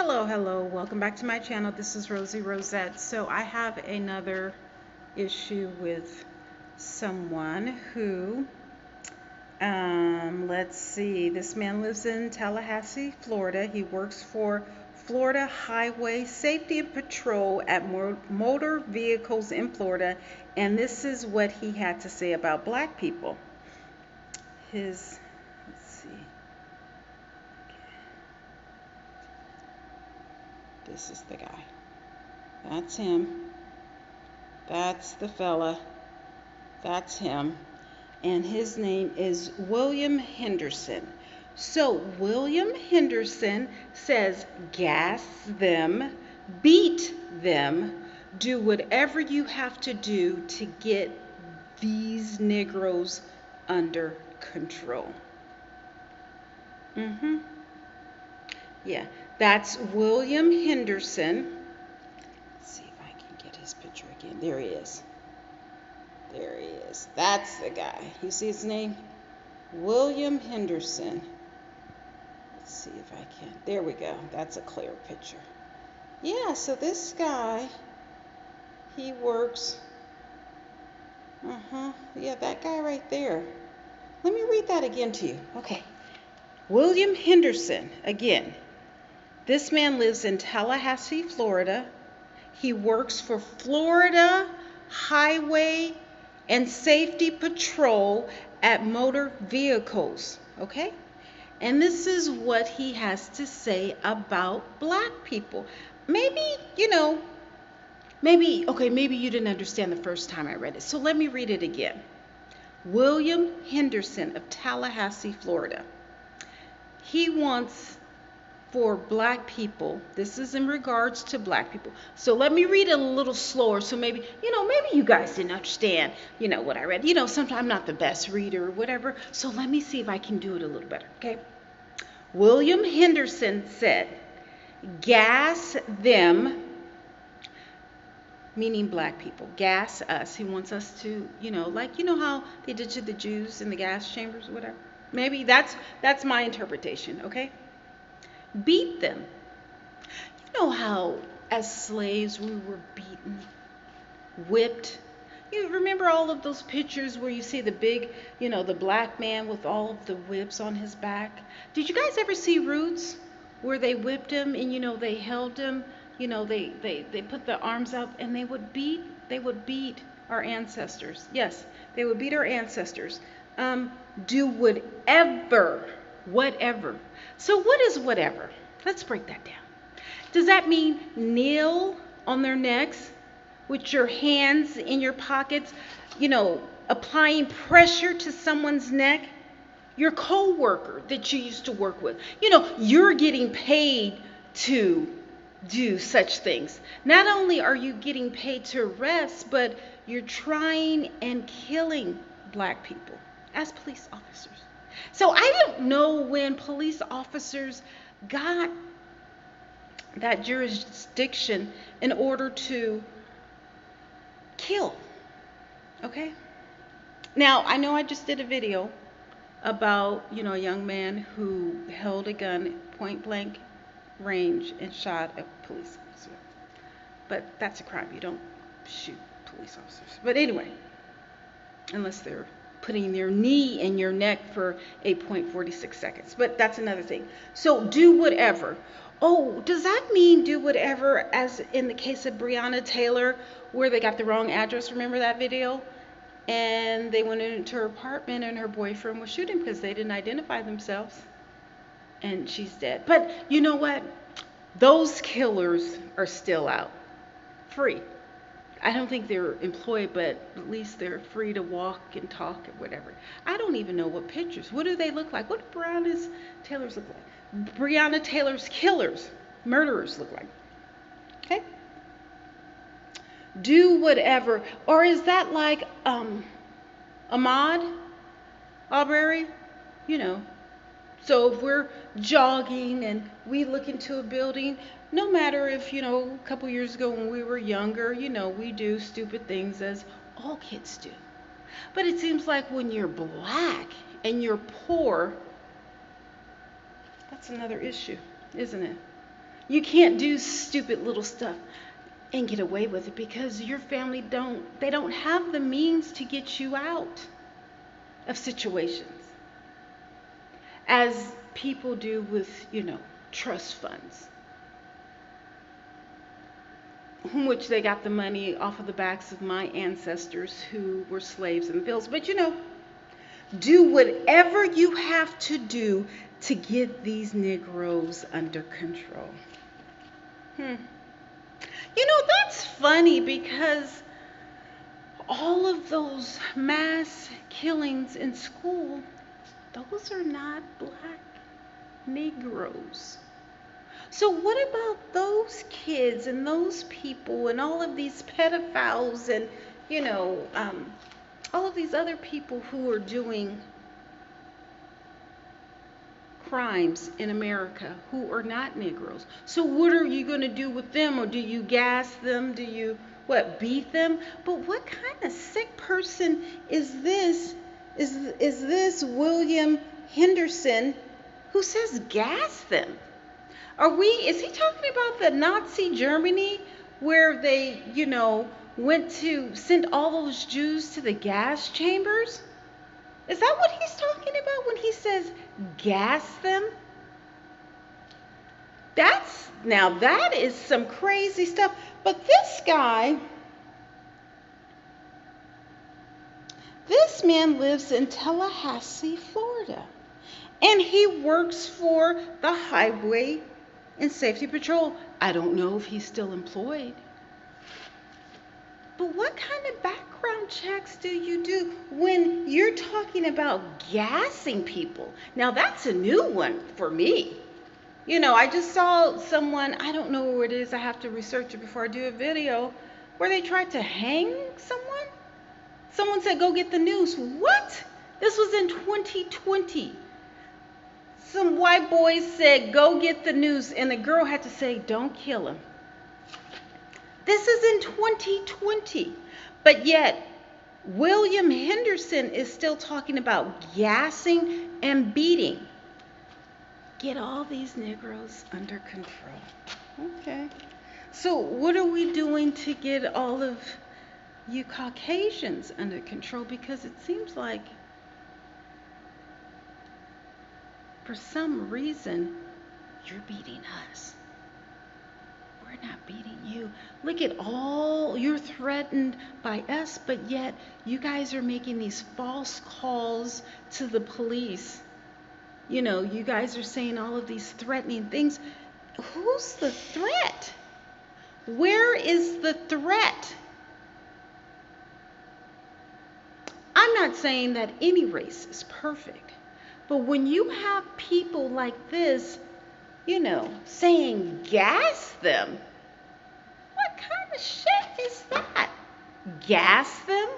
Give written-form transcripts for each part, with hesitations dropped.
Hello, welcome back to my channel. This is Rosie Rosette. So I have another issue with someone who, let's see, this man lives in Tallahassee, Florida. He works for Florida Highway Safety and Patrol at motor vehicles in Florida. And this is what he had to say about black people. Let's see. This is the guy. That's him. That's the fella. That's him. And his name is William Henderson. So William Henderson says, gas them, beat them, do whatever you have to do to get these Negroes under control. Yeah, that's William Henderson. Let's see if I can get his picture again. There he is. There he is. That's the guy. You see his name? William Henderson. Let's see if I can. There we go. That's a clear picture. Yeah, so this guy, he works. Yeah, that guy right there. Let me read that again to you. Okay. William Henderson, again. This man lives in Tallahassee, Florida. He works for Florida Highway and Safety Patrol at motor vehicles, okay? And this is what he has to say about black people. Maybe you didn't understand the first time I read it. So let me read it again. William Henderson of Tallahassee, Florida. He wants for black people, this is in regards to black people. So let me read it a little slower. So maybe you guys didn't understand, what I read. Sometimes I'm not the best reader or whatever. So let me see if I can do it a little better, okay? William Henderson said, gas them, meaning black people, gas us. He wants us to, how they did to the Jews in the gas chambers or whatever. Maybe that's my interpretation, okay? Beat them. You know how as slaves we were beaten, whipped. You remember all of those pictures where you see the big, the black man with all of the whips on his back? Did you guys ever see Roots where they whipped him and they held him, they put the arms up and they would beat our ancestors. Yes, they would beat our ancestors. Do whatever. So what is whatever? Let's break that down. Does that mean kneel on their necks with your hands in your pockets, applying pressure to someone's neck? Your co-worker that you used to work with, you're getting paid to do such things. Not only are you getting paid to arrest, but you're trying and killing black people as police officers. So I don't know when police officers got that jurisdiction in order to kill. Okay? Now, I know I just did a video about, a young man who held a gun point blank range and shot a police officer. But that's a crime. You don't shoot police officers. But anyway, unless they're putting their knee in your neck for 8.46 seconds. But that's another thing. So do whatever. Oh, does that mean do whatever as in the case of Breonna Taylor where they got the wrong address? Remember that video? And they went into her apartment and her boyfriend was shooting because they didn't identify themselves. And she's dead. But you know what? Those killers are still out. Free. I don't think they're employed, but at least they're free to walk and talk or whatever. I don't even know what pictures. What do they look like? What do Breonna Taylor's look like? Breonna Taylor's killers, murderers look like. Okay? Do whatever. Or is that like Ahmaud Arbery? So if we're jogging and we look into a building, no matter if, a couple years ago when we were younger, we do stupid things as all kids do. But it seems like when you're black and you're poor, that's another issue, isn't it? You can't do stupid little stuff and get away with it because your family don't have the means to get you out of situations as people do with, trust funds, which they got the money off of the backs of my ancestors who were slaves in the fields. But do whatever you have to do to get these Negroes under control. That's funny because all of those mass killings in school, those are not black Negroes. So what about those kids and those people and all of these pedophiles and, all of these other people who are doing crimes in America who are not Negroes? So what are you going to do with them? Or do you gas them? Do you, beat them? But what kind of sick person is this? Is this William Henderson who says gas them? Is he talking about the Nazi Germany where they, went to send all those Jews to the gas chambers? Is that what he's talking about when he says gas them? That is some crazy stuff. But this man lives in Tallahassee, Florida. And he works for the Highway and Safety Patrol. I don't know if he's still employed. But what kind of background checks do you do when you're talking about gassing people? Now, that's a new one for me. I just saw someone, I don't know where it is, I have to research it before I do a video, where they tried to hang someone. Someone said, go get the news. What? This was in 2020. Some white boys said, go get the news, and the girl had to say, don't kill him. This is in 2020. But yet, William Henderson is still talking about gassing and beating. Get all these Negroes under control. Okay. So what are we doing to get all of you Caucasians under control? Because it seems like for some reason you're beating us. We're not beating you. Look at you're threatened by us, but yet you guys are making these false calls to the police. You guys are saying all of these threatening things. Who's the threat? Where is the threat? I'm not saying that any race is perfect, but when you have people like this, saying gas them, what kind of shit is that? Gas them?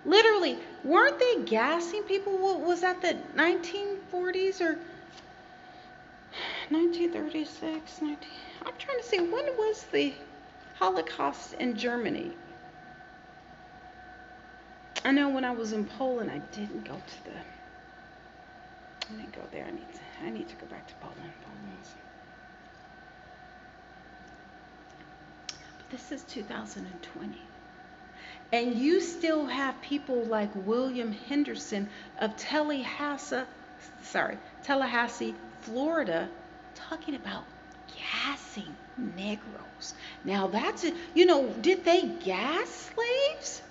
Literally, weren't they gassing people? Was that the 1940s or 1936? I'm trying to see, when was the Holocaust in Germany? I know when I was in Poland, I didn't go there. I need to go back to Poland. But this is 2020. And you still have people like William Henderson of Tallahassee, Florida, talking about gassing Negroes. Now that's it. Did they gas slaves?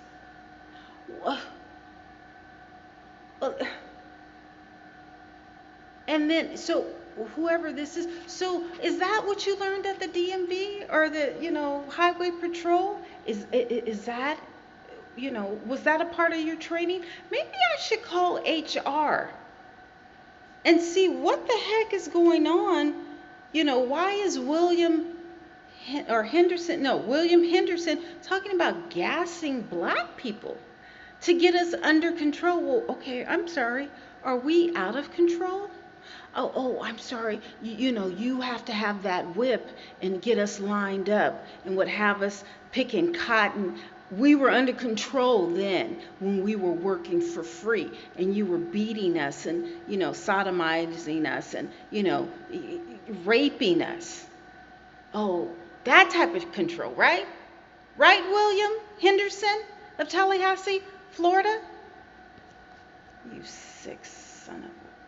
And then, so whoever this is, so is that what you learned at the DMV or the, Highway Patrol? Is that, was that a part of your training? Maybe I should call HR and see what the heck is going on. Why is William Henderson talking about gassing black people to get us under control? Well, okay, I'm sorry. Are we out of control? Oh, I'm sorry. You have to have that whip and get us lined up and would have us picking cotton. We were under control then when we were working for free and you were beating us and, sodomizing us and, raping us. Oh, that type of control, right? Right, William Henderson of Tallahassee, Florida? You sick son of a...